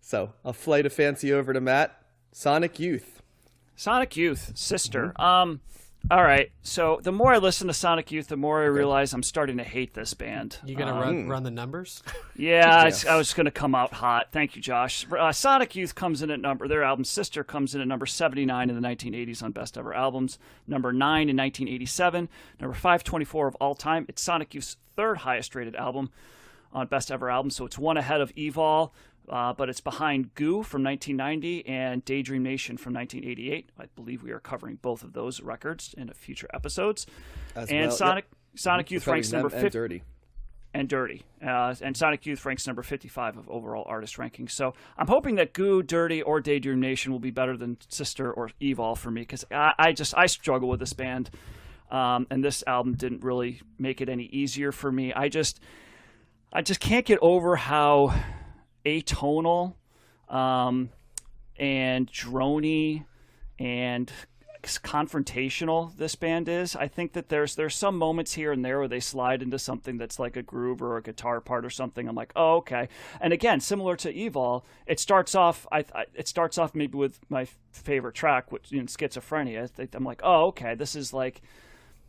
So a flight of fancy over to Matt. Sonic Youth. Sonic Youth, Sister. All right. So the more I listen to Sonic Youth, the more I realize I'm starting to hate this band. You gonna run the numbers? Yeah, I was going to come out hot. Thank you, Josh. Sonic Youth comes in at their album Sister comes in at number 79 in the 1980s on Best Ever Albums, number 9 in 1987, number 524 of all time. It's Sonic Youth's third highest rated album on Best Ever Albums, so it's one ahead of EVOL. But it's behind Goo from 1990 and Daydream Nation from 1988. I believe we are covering both of those records in future episodes. And Sonic Youth ranks number 50. And Dirty. And Sonic Youth ranks number 55 of overall artist rankings. So I'm hoping that Goo, Dirty, or Daydream Nation will be better than Sister or EVOL for me, because I struggle with this band. And this album didn't really make it any easier for me. I just can't get over how atonal and droney and confrontational this band is. I think that there's some moments here and there where they slide into something that's like a groove or a guitar part or something. I'm like, oh, okay. And again, similar to EVOL, it starts off maybe with my favorite track, which Schizophrenia. I'm like, oh, okay, this is like,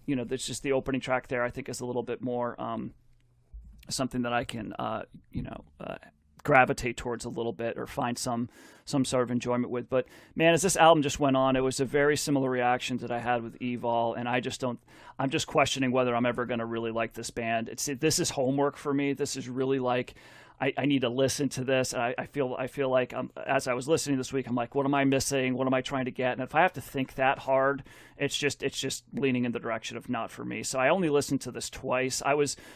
that's just the opening track there. I think is a little bit more something that I can gravitate towards a little bit or find some sort of enjoyment with. But man, as this album just went on, it was a very similar reaction that I had with EVOL, and I'm just questioning whether I'm ever going to really like this band. This is homework for me. This is really like, I need to listen to this. I feel like as I was listening this week, I'm like, what am I missing? What am I trying to get? And if I have to think that hard, it's just leaning in the direction of not for me. So I only listened to this twice.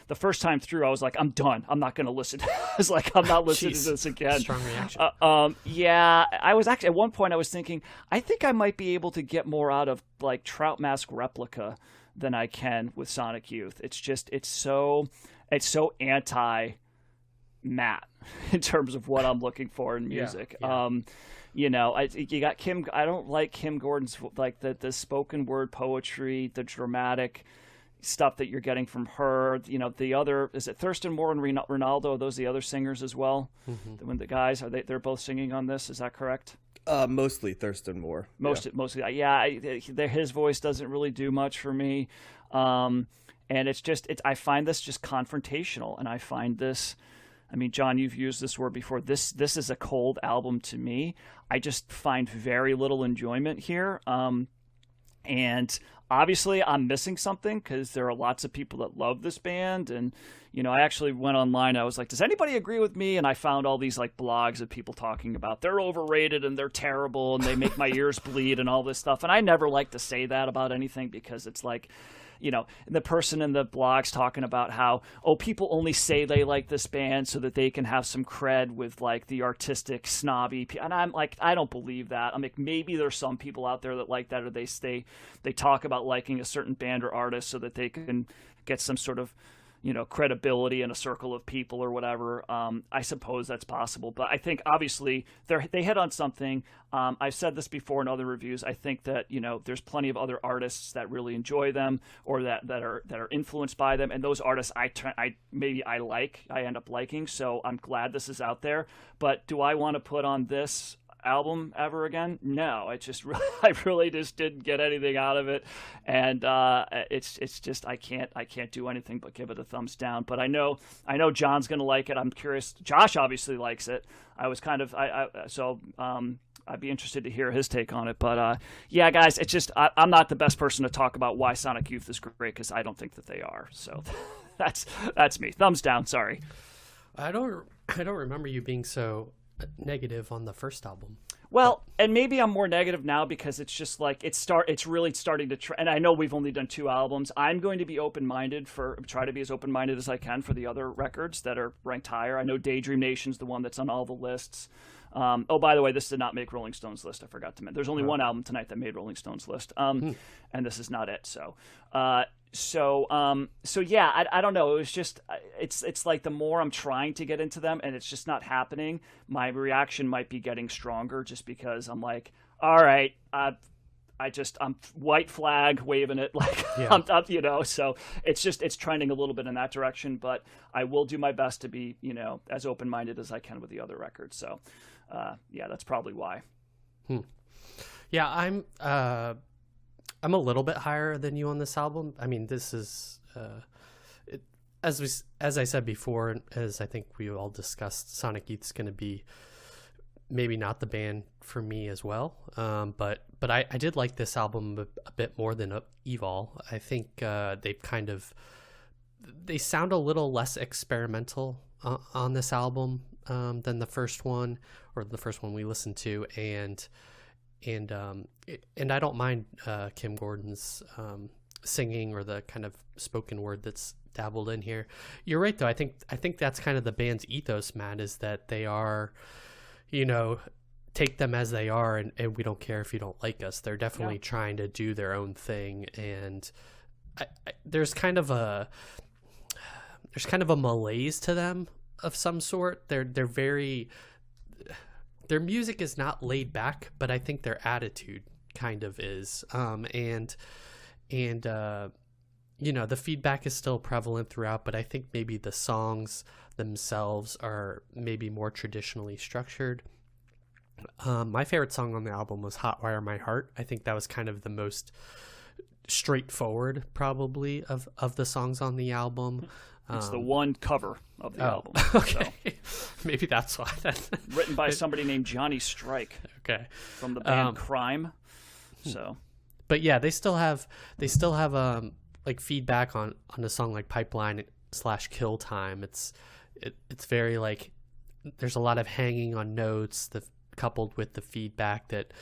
The first time through, I was like, I'm done. I'm not going to listen. I was like, I'm not listening to this again. Strong reaction. Yeah, I was actually at one point I was thinking, I think I might be able to get more out of like Trout Mask Replica than I can with Sonic Youth. It's so anti Matt in terms of what I'm looking for in music. Yeah. You got Kim. I don't like Kim Gordon's like the spoken word poetry, the dramatic stuff that you're getting from her. The other, is it Thurston Moore and Ronaldo? Are those the other singers as well? Mm-hmm. When the guys they're both singing on this? Is that correct? Mostly Thurston Moore. Mostly, yeah. His voice doesn't really do much for me, and I find this just confrontational, and I find this. I mean, John, you've used this word before. This is a cold album to me. I just find very little enjoyment here. And obviously I'm missing something because there are lots of people that love this band. And, I actually went online. I was like, does anybody agree with me? And I found all these like blogs of people talking about they're overrated and they're terrible and they make my ears bleed and all this stuff. And I never like to say that about anything because it's like, the person in the blogs talking about how, people only say they like this band so that they can have some cred with like the artistic snobby. And I'm like, I don't believe that. I'm like, maybe there's some people out there that like that, or they talk about liking a certain band or artist so that they can get some sort of, credibility in a circle of people or whatever. I suppose that's possible, but I think obviously they hit on something. I've said this before in other reviews. I think that there's plenty of other artists that really enjoy them or that are influenced by them, and those artists I end up liking. So I'm glad this is out there. But do I want to put on this album ever again? No, I really just didn't get anything out of it, and it's just I can't do anything but give it a thumbs down. But I know John's gonna like it. I'm curious. Josh obviously likes it. I was kind of I'd be interested to hear his take on it. But yeah, guys, it's just I'm not the best person to talk about why Sonic Youth is great because I don't think that they are. So that's me. Thumbs down. Sorry. I don't remember you being so negative on the first album. Well, and maybe I'm more negative now because it's just like it's really starting to and I know we've only done 2 albums. I'm going to be try to be as open-minded as I can for the other records that are ranked higher. I know Daydream Nation's the one that's on all the lists. By the way, this did not make Rolling Stone's list. I forgot to mention. There's only one album tonight that made Rolling Stone's list. And this is not it. So yeah, I don't know. It was just, it's like the more I'm trying to get into them and it's just not happening, my reaction might be getting stronger just because I'm like, all right, I'm white flag waving it like Yeah. I'm up, so it's trending a little bit in that direction, but I will do my best to be, as open-minded as I can with the other records. So, that's probably why. Yeah, I'm a little bit higher than you on this album. I mean, this is as I said before, and as I think we all discussed, Sonic Youth's going to be maybe not the band for me as well. But I did like this album a bit more than EVOL. I think they sound a little less experimental on this album than the first one, or the first one we listened to, and I don't mind Kim Gordon's singing or the kind of spoken word that's dabbled in here. You're right, though. I think that's kind of the band's ethos, Matt, is that they are, take them as they are, and we don't care if you don't like us. They're definitely trying to do their own thing, and there's kind of a malaise to them of some sort. They're very, their music is not laid back, but I think their attitude kind of is. The feedback is still prevalent throughout, but I think maybe the songs themselves are maybe more traditionally structured. My favorite song on the album was Hotwire My Heart. I think that was kind of the most straightforward, probably, of the songs on the album. It's the one cover of the album. Okay. So. Maybe that's why. Written by somebody named Johnny Strike. Okay. From the band Crime. So. But yeah, they still have like feedback on a song like Pipeline / Kill Time. It's very like, there's a lot of hanging on notes coupled with the feedback that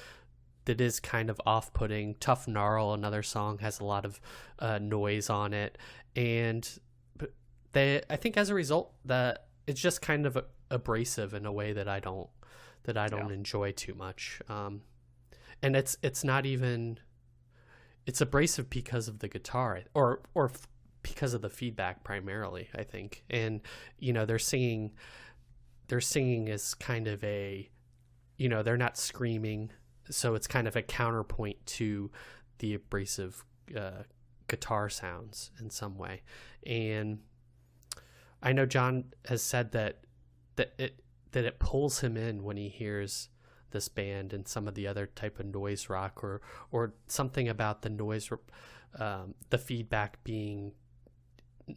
is kind of off-putting. Tough Gnarl, another song, has a lot of noise on it, and I think as a result that it's just kind of abrasive in a way that I don't enjoy too much. And it's not even, it's abrasive because of the guitar or because of the feedback primarily, I think. And their singing is kind of a, they're not screaming, so it's kind of a counterpoint to the abrasive guitar sounds in some way. And I know John has said that it pulls him in when he hears this band and some of the other type of noise rock, or something about the noise, the feedback being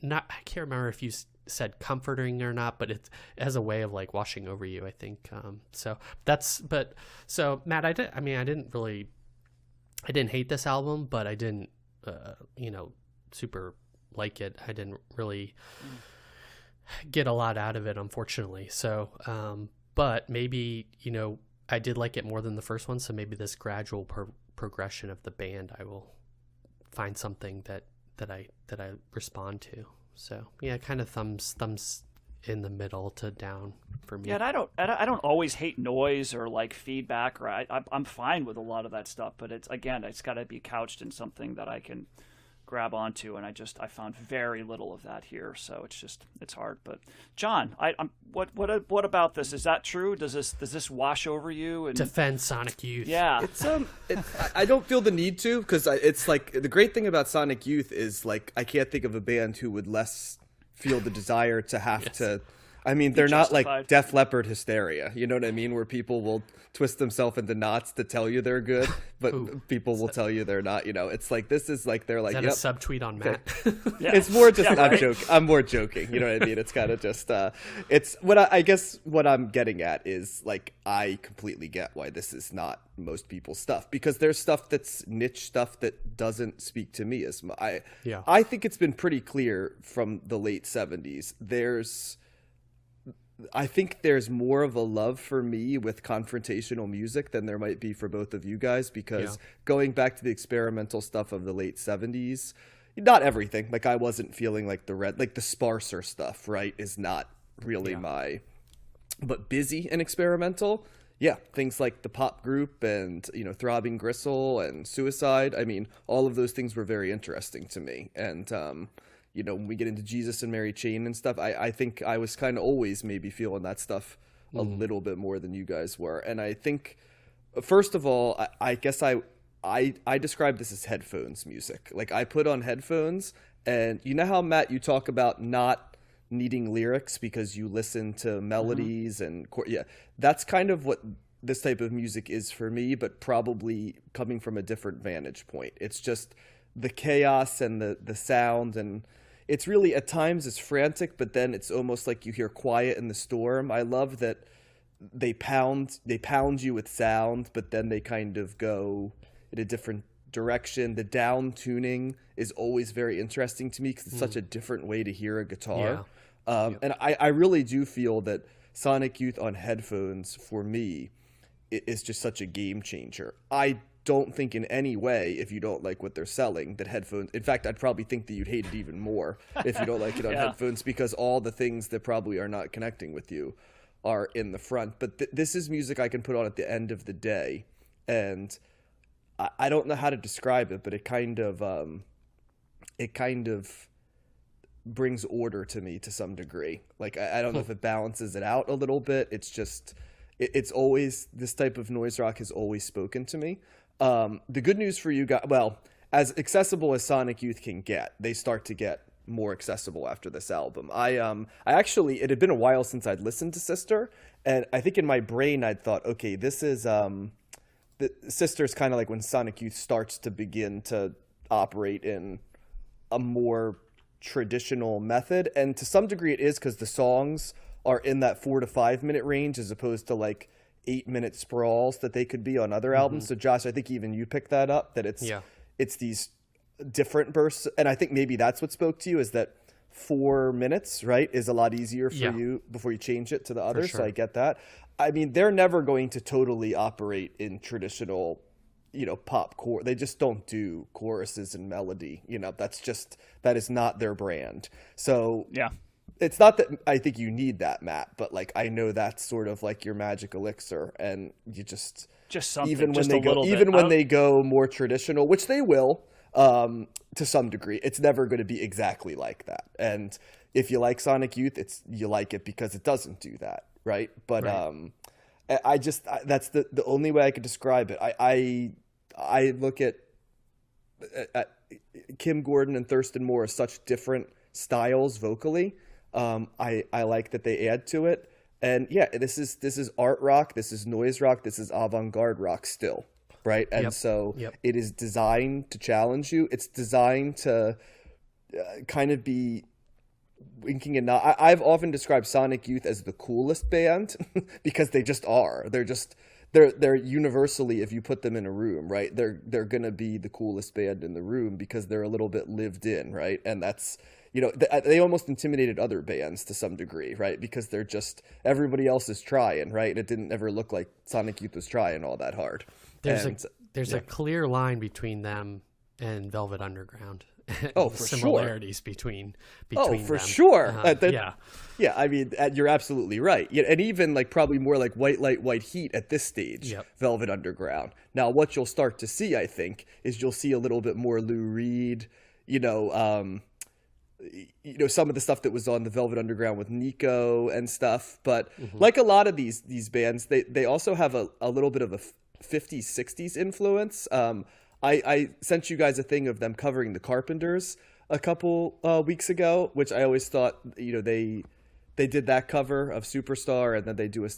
not, I can't remember if you said comforting or not, but it has a way of like washing over you, I think. So Matt, I didn't hate this album, but I didn't, super like it. I didn't really get a lot out of it, unfortunately. So, but maybe, I did like it more than the first one. So maybe this gradual progression of the band, I will find something that I respond to. So yeah, kind of thumbs in the middle to down for me. Yeah, and I don't always hate noise or like feedback, or I'm fine with a lot of that stuff. But it's got to be couched in something that I can grab onto, and I found very little of that here, so it's hard. But John, what about this? Is that true? Does this wash over you? And defend Sonic Youth? Yeah, I don't feel the need to, because it's like the great thing about Sonic Youth is like I can't think of a band who would less feel the desire to have to. I mean, they're not like Def Leppard hysteria, you know what I mean? Where people will twist themselves into knots to tell you they're good, but people will tell you they're not. It's like, this is like, they're like, is that a subtweet on Matt? Yeah. It's more just, right? I'm joking. I'm more joking. You know what I mean? It's kind of just, it's what I guess what I'm getting at is like, I completely get why this is not most people's stuff, because there's stuff that's niche stuff that doesn't speak to me as much. I think it's been pretty clear from the late 70s. I think there's more of a love for me with confrontational music than there might be for both of you guys, because going back to the experimental stuff of the late 70s, not everything, like I wasn't feeling like the sparser stuff, right, is not really but busy and experimental. Yeah, things like the Pop Group and, Throbbing Gristle and Suicide. I mean, all of those things were very interesting to me. And, when we get into Jesus and Mary Chain and stuff, I think I was kind of always maybe feeling that stuff a little bit more than you guys were. And I think, first of all, I guess I I describe this as headphones music. Like, I put on headphones, and you know how, Matt, you talk about not needing lyrics because you listen to melodies and yeah, that's kind of what this type of music is for me, but probably coming from a different vantage point. It's just the chaos and the sound, and it's really, at times it's frantic, but then it's almost like you hear quiet in the storm. I love that they pound you with sound, but then they kind of go in a different direction. The down tuning is always very interesting to me because it's such a different way to hear a guitar. And I really do feel that Sonic Youth on headphones, for me, is just such a game changer. I don't think in any way, if you don't like what they're selling, that headphones, in fact, I'd probably think that you'd hate it even more if you don't like it on headphones, because all the things that probably are not connecting with you are in the front. But this is music I can put on at the end of the day, and I don't know how to describe it, but it kind of brings order to me to some degree. Like, I don't know if it balances it out a little bit. It's just, it's always, this type of noise rock has always spoken to me. The good news for you guys, well, as accessible as Sonic Youth can get, they start to get more accessible after this album. I actually, it had been a while since I'd listened to Sister, and I think in my brain I'd thought, okay, this is, the Sister's kind of like when Sonic Youth starts to begin to operate in a more traditional method, and to some degree it is, because the songs are in that 4 to 5 minute range as opposed to like 8-minute sprawls that they could be on other albums. So Josh, I think even you picked that up, that it's these different bursts, and I think maybe that's what spoke to you, is that 4 minutes, right, is a lot easier for you before you change it to the others. So I get that. I mean, they're never going to totally operate in traditional, pop core. They just don't do choruses and melody. That is not their brand. So it's not that I think you need that, Matt, but like, I know that's sort of like your magic elixir, and you just something, even when just they a go, little even bit. when they go more traditional, which they will, to some degree, it's never going to be exactly like that. And if you like Sonic Youth, you like it because it doesn't do that. Right. But, that's the only way I could describe it. I look at Kim Gordon and Thurston Moore as such different styles vocally. I like that they add to it. And yeah, this is art rock. This is noise rock. This is avant-garde rock still. Right. And it is designed to challenge you. It's designed to kind of be winking and not. I've often described Sonic Youth as the coolest band because they just are. They're universally, if you put them in a room, right, they're gonna be the coolest band in the room because they're a little bit lived in, right? And that's, they almost intimidated other bands to some degree, right? Because they're just, everybody else is trying, right? It didn't ever look like Sonic Youth was trying all that hard. There's a clear line between them and Velvet Underground. Oh, for similarities between them. Sure. Yeah, I mean, you're absolutely right. Yeah, and even like probably more like White Light, White Heat at this stage, Velvet Underground. Now, what you'll start to see, I think, is you'll see a little bit more Lou Reed. Some of the stuff that was on the Velvet Underground with Nico and stuff. But like a lot of these bands, they also have a little bit of a 50s, 60s influence. I sent you guys a thing of them covering the Carpenters a couple weeks ago, which I always thought, they did that cover of Superstar, and then they do a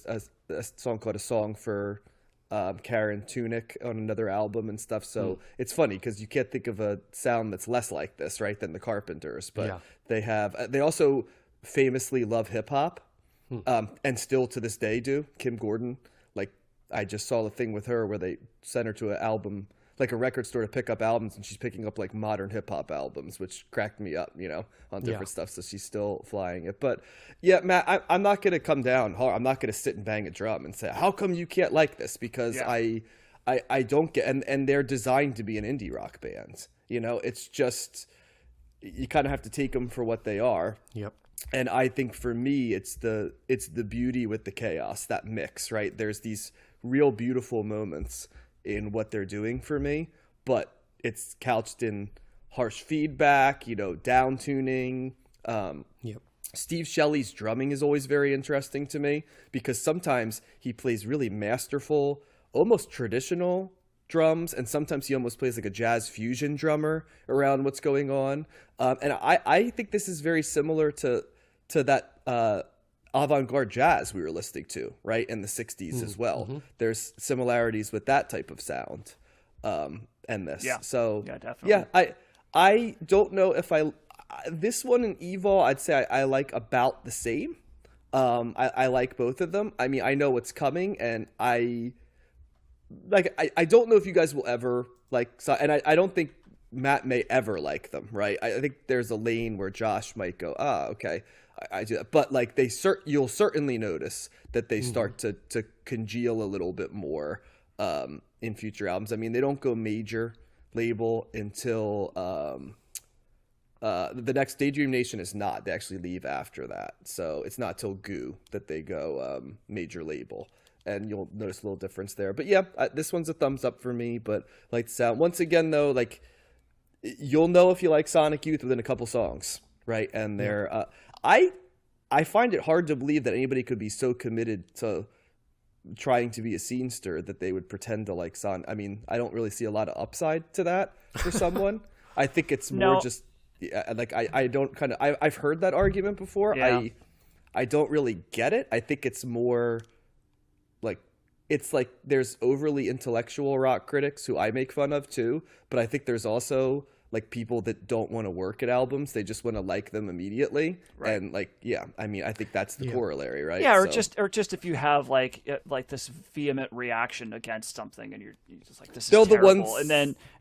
song called A Song for Karen Tunick on another album and stuff. So it's funny because you can't think of a sound that's less like this, right, than the Carpenters. But they also famously love hip hop, and still to this day do. Kim Gordon, like, I just saw a thing with her where they sent her to an album, like a record store, to pick up albums, and she's picking up like modern hip hop albums, which cracked me up, on different stuff. So she's still flying it. But yeah, Matt, I'm not going to come down hard. I'm not going to sit and bang a drum and say, how come you can't like this? Because I don't get, and they're designed to be an indie rock band. It's just, you kind of have to take them for what they are. Yep. And I think for me, it's the beauty with the chaos, that mix, right? There's these real beautiful moments in what they're doing for me, but it's couched in harsh feedback, down tuning. Steve Shelley's drumming is always very interesting to me because sometimes he plays really masterful, almost traditional drums, and sometimes he almost plays like a jazz fusion drummer around what's going on. And I think this is very similar to that avant-garde jazz we were listening to, right, in the 60s as well. Mm-hmm. There's similarities with that type of sound and this. Yeah. So Yeah, definitely. yeah, I don't know if this one in EVOL, I'd say I like about the same. I like both of them. I mean, I know what's coming, and I don't know if you guys will ever and I don't think Matt may ever like them, right? I think there's a lane where Josh might go, okay, I do that. But like you'll certainly notice that they start to congeal a little bit more in future albums. I mean, they don't go major label until the next Daydream Nation is not. They actually leave after that. So it's not till Goo that they go major label. And you'll notice a little difference there. But yeah, this one's a thumbs up for me. But like the sound. Once again, though, like you'll know if you like Sonic Youth within a couple songs, right? And they're I find it hard to believe that anybody could be so committed to trying to be a scenester that they would pretend to like Sonic. I mean, I don't really see a lot of upside to that for someone. I think it's more just like I don't kind of I've heard that argument before. Yeah. I don't really get it. I think it's more like it's like there's overly intellectual rock critics who I make fun of too, but I think there's also like people that don't want to work at albums. They just want to like them immediately. Right. And like, yeah, I mean, I think that's the corollary, right? Yeah. Or just if you have like this vehement reaction against something and you're just like, this is terrible. The ones,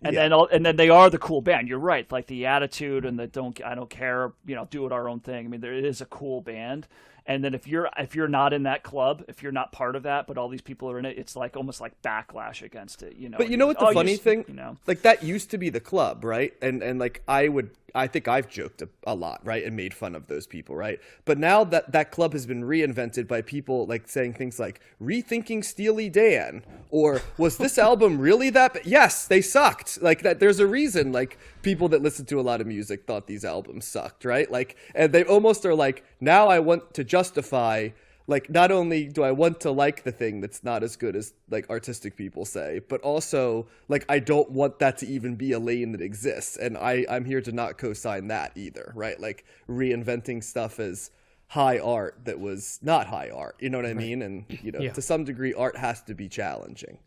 and then they are the cool band. You're right. Like the attitude and the I don't care, do it our own thing. I mean, there is a cool band. And then if you're not in that club, if you're not part of that, but all these people are in it, it's like almost like backlash against it, But you know what the funny thing, like that used to be the club, right? And like I think I've joked a lot, right, and made fun of those people, right? But now that club has been reinvented by people like saying things like rethinking Steely Dan, or was this album really that? Yes, they sucked. Like that. There's a reason. Like people that listen to a lot of music thought these albums sucked, right? Like, and they almost are like, now I want to justify. Like, not only do I want to like the thing that's not as good as like artistic people say, but also like I don't want that to even be a lane that exists, and I'm here to not co-sign that either, right? Like reinventing stuff as high art that was not high art, you know what I mean? And to some degree, art has to be challenging.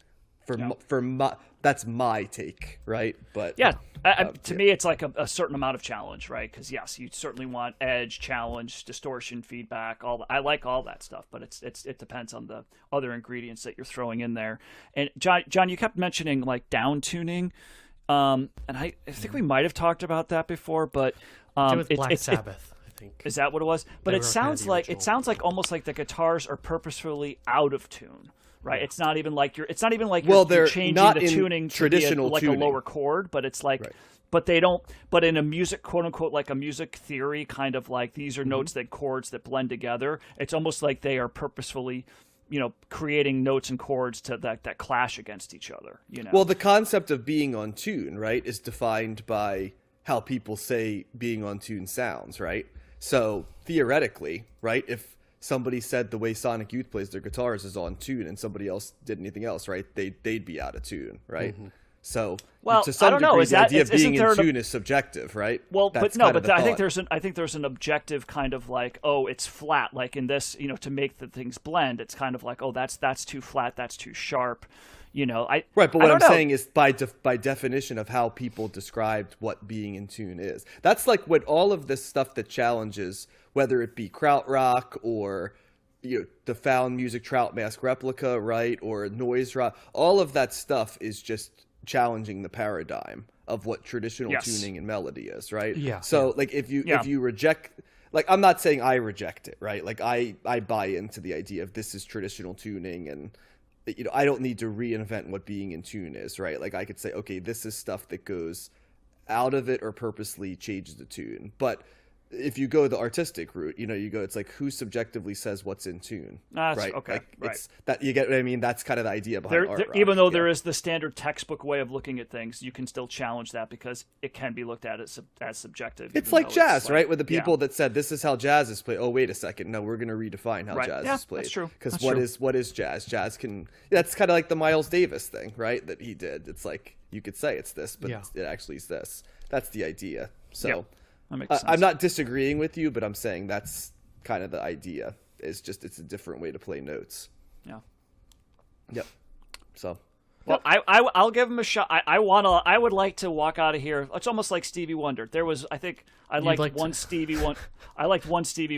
That's my take, right? But to me, it's like a certain amount of challenge, right? Because yes, you certainly want edge, challenge, distortion, feedback. I like all that stuff, but it depends on the other ingredients that you're throwing in there. And John, you kept mentioning like down tuning, and I think we might have talked about that before, but with Black Sabbath. I think. Is that what it was? But it sounds like almost like the guitars are purposefully out of tune. Right, it's not even like you're changing the tuning traditional to be tuning. A lower chord, but it's like, but they don't. But in a music, quote unquote, like a music theory kind of like these are notes that chords that blend together. It's almost like they are purposefully, creating notes and chords that clash against each other. Well, the concept of being on tune, right, is defined by how people say being on tune sounds, right? So theoretically, right, if somebody said the way Sonic Youth plays their guitars is on tune and somebody else did anything else, right, they'd be out of tune, right? Mm-hmm. So to some degree, the idea of being in tune is subjective, right? Well, I think there's an objective kind of like, oh, it's flat, like in this, to make the things blend, it's kind of like, oh, that's too flat, that's too sharp. Right, but what I'm saying is by definition of how people described what being in tune is. That's like what all of this stuff that challenges, whether it be krautrock or the found music trout mask replica, right, or noise rock, all of that stuff is just challenging the paradigm of what traditional tuning and melody is, right? Yeah. So like if you reject, like I'm not saying I reject it, right? Like I buy into the idea of this is traditional tuning and I don't need to reinvent what being in tune is, right? Like I could say, okay, this is stuff that goes out of it or purposely changes the tune. But if you go the artistic route, you go, it's like who subjectively says what's in tune, right? Okay, like, right. It's that, you get what I mean? That's kind of the idea behind art rock. Even though there is the standard textbook way of looking at things, you can still challenge that because it can be looked at as subjective. It's like jazz, right? With the people that said this is how jazz is played. Oh, wait a second, no, we're going to redefine how jazz is played. That's true. Because what is jazz? Jazz can. That's kind of like the Miles Davis thing, right? That he did. It's like you could say it's this, but it actually is this. That's the idea. So. That makes sense. I'm not disagreeing with you, but I'm saying that's kind of the idea. It's a different way to play notes. Yeah. Yep. So. Well, I'll give him a shot. I would like to walk out of here. It's almost like Stevie Wonder. I liked one Stevie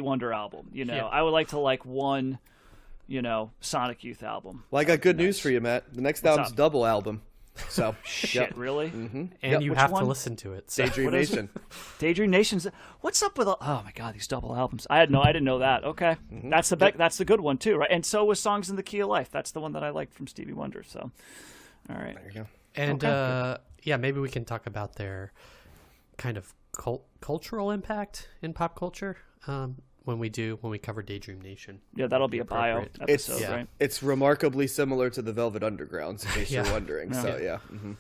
Wonder album. I would like to like one, Sonic Youth album. Well, I got good news for you, Matt. The next album's double album. So shit, really? Mm-hmm. And you have to listen to it. So. Daydream Nation. Daydream Nation's. What's up with? Oh my God, these double albums. I didn't know that. Okay, that's the good one too, right? And so was Songs in the Key of Life. That's the one that I liked from Stevie Wonder. So, all right. There you go. And maybe we can talk about their kind of cultural impact in pop culture. When we cover Daydream Nation. Yeah, that'll be a bio episode, right? It's remarkably similar to the Velvet Underground, in case you're wondering. So, yeah. Mm-hmm.